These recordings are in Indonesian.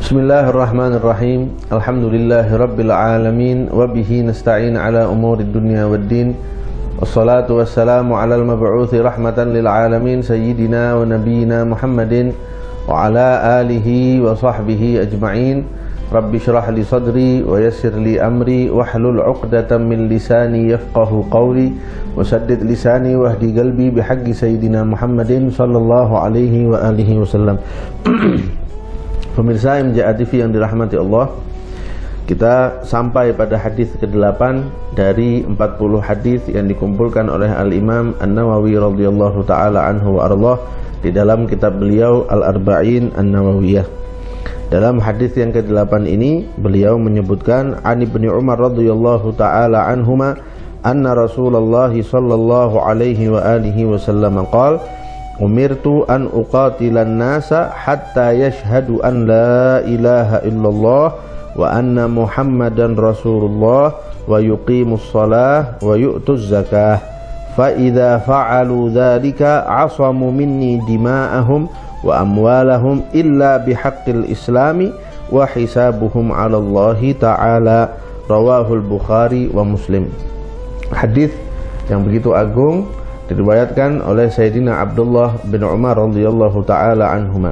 Bismillahirrahmanirrahim. Alhamdulillahirabbil alamin wa bihi nasta'in ala umurid dunya waddin. Wassalatu wassalamu alal mab'uthi rahmatan lil alamin sayyidina wa nabiyyina Muhammadin wa ala alihi wa sahbihi ajma'in. Rabbi shrah li sadri wa yassir li amri wahlul 'uqdatam min lisani yafqahu qawli wa saddid lisani wahdi qalbi bihaqqi sayyidina Muhammadin sallallahu alaihi wa alihi wasallam. Pemirsa MJA TV yang dirahmati Allah, kita sampai pada hadis ke-8 dari 40 hadis yang dikumpulkan oleh Al-Imam An-Nawawi radhiyallahu taala anhu wa ardhah di dalam kitab beliau Al-Arba'in An-Nawawiyah. Dalam hadis yang ke-8 ini beliau menyebutkan an Ibnu Umar radhiyallahu taala anhuma anna Rasulullah sallallahu alaihi wa alihi wasallam qala umirtu an uqatilan nasa hatta yashhadu an la ilaha illallah wa anna muhammadan rasulullah wa yuqimus salah wa yu'tuz zakah fa idza fa'alu dhalika asamu minni dima'ahum wa amwalahum illa bihaqqil islami wa hisabuhum 'ala Allah ta'ala. Rawahul Bukhari wa Muslim. Hadis yang begitu agung diriwayatkan oleh Sayyidina Abdullah bin Umar radhiyallahu taala anhuma.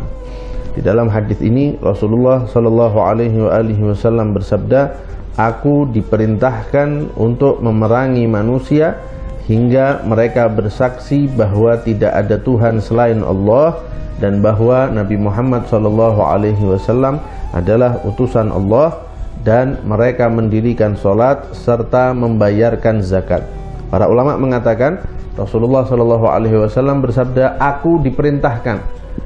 Di dalam hadis ini Rasulullah sallallahu alaihi wasallam bersabda, "Aku diperintahkan untuk memerangi manusia hingga mereka bersaksi bahwa tidak ada Tuhan selain Allah dan bahwa Nabi Muhammad sallallahu alaihi wasallam adalah utusan Allah, dan mereka mendirikan salat serta membayarkan zakat." Para ulama mengatakan Rasulullah Shallallahu Alaihi Wasallam bersabda, "Aku diperintahkan,"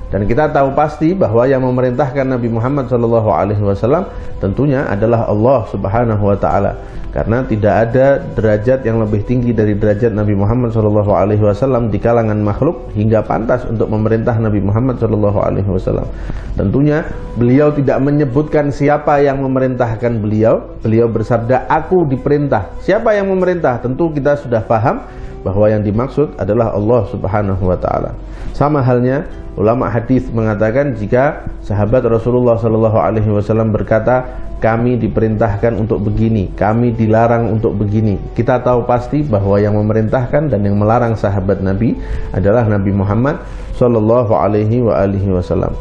dan kita tahu pasti bahwa yang memerintahkan Nabi Muhammad Shallallahu Alaihi Wasallam tentunya adalah Allah Subhanahu Wa Taala, karena tidak ada derajat yang lebih tinggi dari derajat Nabi Muhammad Shallallahu Alaihi Wasallam di kalangan makhluk hingga pantas untuk memerintah Nabi Muhammad Shallallahu Alaihi Wasallam. Tentunya beliau tidak menyebutkan siapa yang memerintahkan beliau. Beliau bersabda, "Aku diperintah." Siapa yang memerintah? Tentu kita sudah paham bahwa yang dimaksud adalah Allah Subhanahu wa taala. Sama halnya ulama hadis mengatakan jika sahabat Rasulullah sallallahu alaihi wasallam berkata, "Kami diperintahkan untuk begini, kami dilarang untuk begini." Kita tahu pasti bahwa yang memerintahkan dan yang melarang sahabat Nabi adalah Nabi Muhammad sallallahu alaihi wasallam.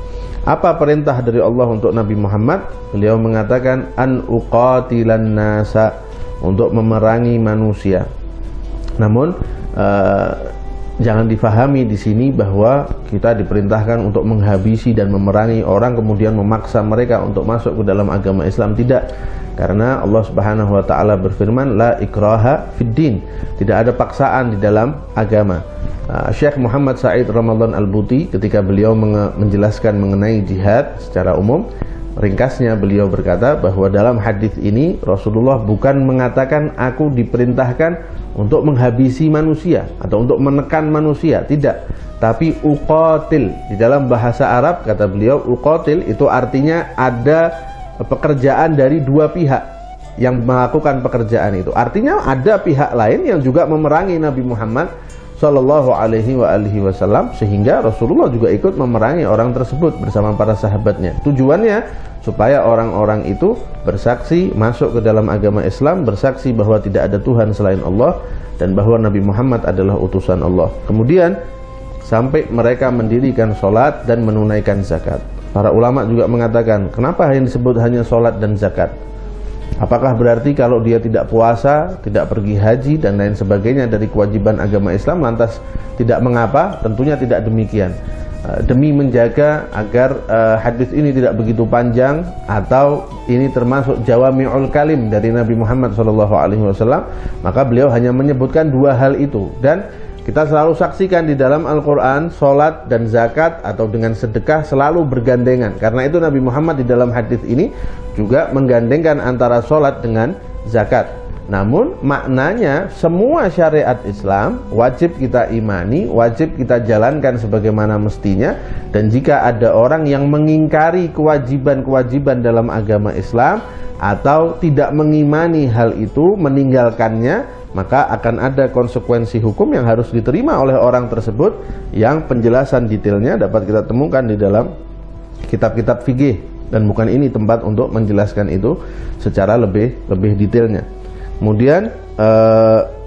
Apa perintah dari Allah untuk Nabi Muhammad? Beliau mengatakan an uqatilan nasa, untuk memerangi manusia. Namun jangan difahami di sini bahwa kita diperintahkan untuk menghabisi dan memerangi orang kemudian memaksa mereka untuk masuk ke dalam agama Islam. Tidak, karena Allah Subhanahu wa taala berfirman, "La ikraha fid din." Tidak ada paksaan di dalam agama. Syekh Muhammad Said Ramadan Al-Buti ketika beliau menjelaskan mengenai jihad secara umum, ringkasnya beliau berkata bahwa dalam hadis ini Rasulullah bukan mengatakan aku diperintahkan untuk menghabisi manusia atau untuk menekan manusia, tidak, tapi uqatil. Di dalam bahasa Arab kata beliau, uqatil itu artinya ada pekerjaan dari dua pihak yang melakukan pekerjaan itu. Artinya ada pihak lain yang juga memerangi Nabi Muhammad Sallallahu alaihi wasallam, sehingga Rasulullah juga ikut memerangi orang tersebut bersama para sahabatnya. Tujuannya supaya orang-orang itu bersaksi masuk ke dalam agama Islam, bersaksi bahwa tidak ada Tuhan selain Allah dan bahwa Nabi Muhammad adalah utusan Allah. Kemudian sampai mereka mendirikan sholat dan menunaikan zakat. Para ulama juga mengatakan, kenapa yang disebut hanya sholat dan zakat? Apakah berarti kalau dia tidak puasa, tidak pergi haji dan lain sebagainya dari kewajiban agama Islam lantas tidak mengapa? Tentunya tidak demikian. Demi menjaga agar hadis ini tidak begitu panjang atau ini termasuk jawami'ul kalim dari Nabi Muhammad SAW, maka beliau hanya menyebutkan dua hal itu. Dan kita selalu saksikan di dalam Al-Quran, sholat dan zakat atau dengan sedekah selalu bergandengan. Karena itu Nabi Muhammad di dalam hadis ini juga menggandengkan antara sholat dengan zakat. Namun maknanya semua syariat Islam wajib kita imani, wajib kita jalankan sebagaimana mestinya. Dan jika ada orang yang mengingkari kewajiban-kewajiban dalam agama Islam atau tidak mengimani hal itu, meninggalkannya, maka akan ada konsekuensi hukum yang harus diterima oleh orang tersebut, yang penjelasan detailnya dapat kita temukan di dalam kitab-kitab fikih dan bukan ini tempat untuk menjelaskan itu secara lebih detailnya. Kemudian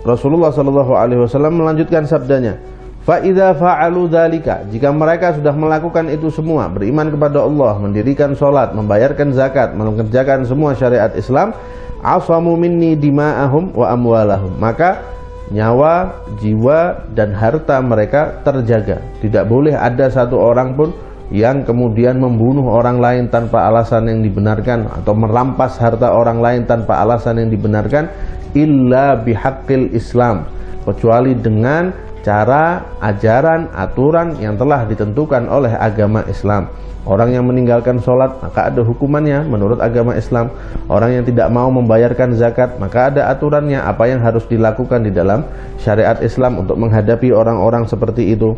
Rasulullah SAW melanjutkan sabdanya, fa idza fa'alu dzalika, jika mereka sudah melakukan itu semua, beriman kepada Allah, mendirikan sholat, membayarkan zakat, mengerjakan semua syariat Islam, asamu minni dima'ahum wa amwalahum, maka nyawa, jiwa, dan harta mereka terjaga. Tidak boleh ada satu orang pun yang kemudian membunuh orang lain tanpa alasan yang dibenarkan, atau merampas harta orang lain tanpa alasan yang dibenarkan, illa bihaqqil Islam, kecuali dengan cara, ajaran, aturan yang telah ditentukan oleh agama Islam. Orang yang meninggalkan sholat, maka ada hukumannya menurut agama Islam. Orang yang tidak mau membayarkan zakat, maka ada aturannya apa yang harus dilakukan di dalam syariat Islam untuk menghadapi orang-orang seperti itu.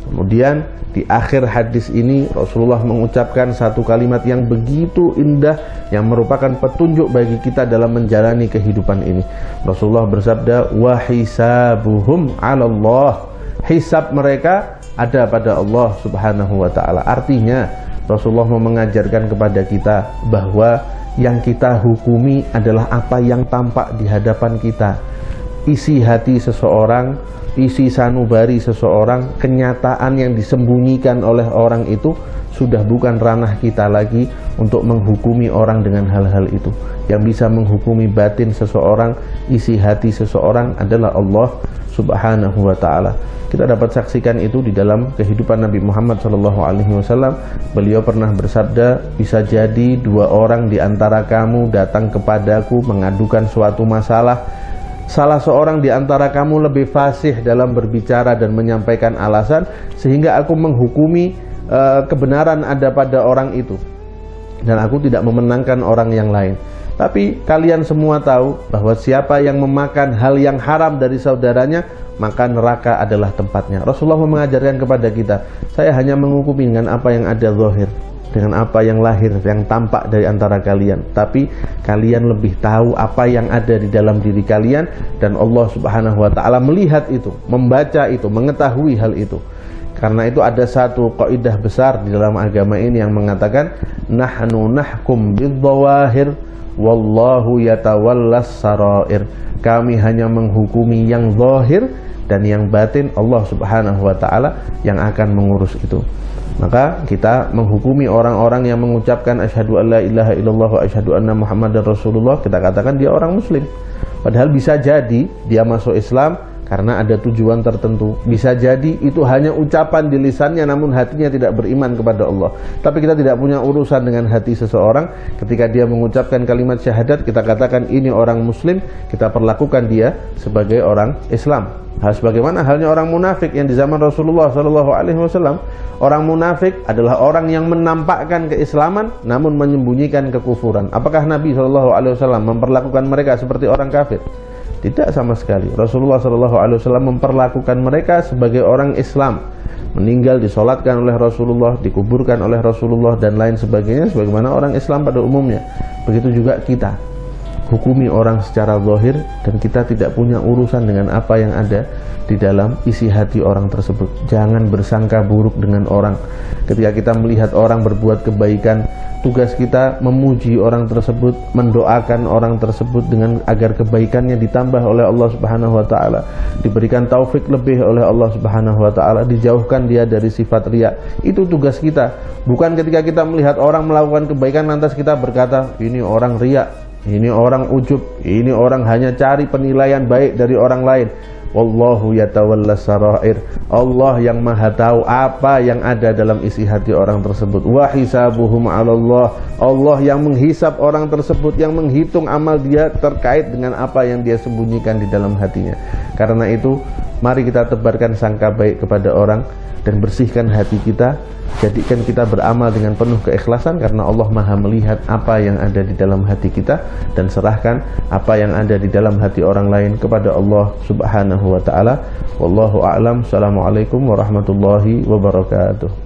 Kemudian di akhir hadis ini Rasulullah mengucapkan satu kalimat yang begitu indah, yang merupakan petunjuk bagi kita dalam menjalani kehidupan ini. Rasulullah bersabda, wa hisabuhum 'ala Allah, hisab mereka ada pada Allah Subhanahu wa ta'ala. Artinya Rasulullah mau mengajarkan kepada kita bahwa yang kita hukumi adalah apa yang tampak di hadapan kita. Isi hati seseorang, isi sanubari seseorang, kenyataan yang disembunyikan oleh orang itu sudah bukan ranah kita lagi untuk menghukumi orang dengan hal-hal itu. Yang bisa menghukumi batin seseorang, isi hati seseorang adalah Allah Subhanahu wa ta'ala. Kita dapat saksikan itu di dalam kehidupan Nabi Muhammad SAW. Beliau pernah bersabda, bisa jadi dua orang di antara kamu datang kepadaku mengadukan suatu masalah. Salah seorang di antara kamu lebih fasih dalam berbicara dan menyampaikan alasan, sehingga aku menghukumi kebenaran ada pada orang itu, dan aku tidak memenangkan orang yang lain. Tapi kalian semua tahu bahwa siapa yang memakan hal yang haram dari saudaranya, maka neraka adalah tempatnya. Rasulullah mengajarkan kepada kita, saya hanya menghukumi dengan apa yang ada zahir, dengan apa yang lahir, yang tampak dari antara kalian. Tapi kalian lebih tahu apa yang ada di dalam diri kalian, dan Allah Subhanahu wa ta'ala melihat itu, membaca itu, mengetahui hal itu. Karena itu ada satu kaidah besar di dalam agama ini yang mengatakan, nahnu nahkum bidzawahir wallahu yatawallas sarair. Kami hanya menghukumi yang zahir, dan yang batin Allah Subhanahu wa ta'ala yang akan mengurus itu. Maka kita menghukumi orang-orang yang mengucapkan asyhadu an la ilaha illallah wa asyhadu anna muhammadar rasulullah, kita katakan dia orang muslim. Padahal bisa jadi dia masuk Islam karena ada tujuan tertentu. Bisa jadi itu hanya ucapan di lisannya, namun hatinya tidak beriman kepada Allah. Tapi kita tidak punya urusan dengan hati seseorang. Ketika dia mengucapkan kalimat syahadat, kita katakan ini orang muslim, kita perlakukan dia sebagai orang Islam. Sebagaimana halnya orang munafik yang di zaman Rasulullah SAW. Orang munafik adalah orang yang menampakkan keislaman namun menyembunyikan kekufuran. Apakah Nabi SAW memperlakukan mereka seperti orang kafir? Tidak sama sekali. Rasulullah SAW memperlakukan mereka sebagai orang Islam. Meninggal disolatkan oleh Rasulullah, dikuburkan oleh Rasulullah, dan lain sebagainya sebagaimana orang Islam pada umumnya. Begitu juga kita hukumi orang secara zahir, dan kita tidak punya urusan dengan apa yang ada di dalam isi hati orang tersebut. Jangan bersangka buruk dengan orang. Ketika kita melihat orang berbuat kebaikan, tugas kita memuji orang tersebut, mendoakan orang tersebut dengan agar kebaikannya ditambah oleh Allah Subhanahu wa ta'ala, diberikan taufik lebih oleh Allah Subhanahu wa ta'ala, dijauhkan dia dari sifat riya. Itu tugas kita. Bukan ketika kita melihat orang melakukan kebaikan lantas kita berkata, ini orang riya, ini orang ujub, ini orang hanya cari penilaian baik dari orang lain. Wallahu yatawallas sarair. Allah yang maha tahu apa yang ada dalam isi hati orang tersebut. Wa hisabuhum 'ala Allah. Allah yang menghisap orang tersebut, yang menghitung amal dia terkait dengan apa yang dia sembunyikan di dalam hatinya. Karena itu, mari kita tebarkan sangka baik kepada orang dan bersihkan hati kita. Jadikan kita beramal dengan penuh keikhlasan, karena Allah maha melihat apa yang ada di dalam hati kita, dan serahkan apa yang ada di dalam hati orang lain kepada Allah Subhanahu wa ta'ala. Wallahu a'lam. Assalamualaikum warahmatullahi wabarakatuh.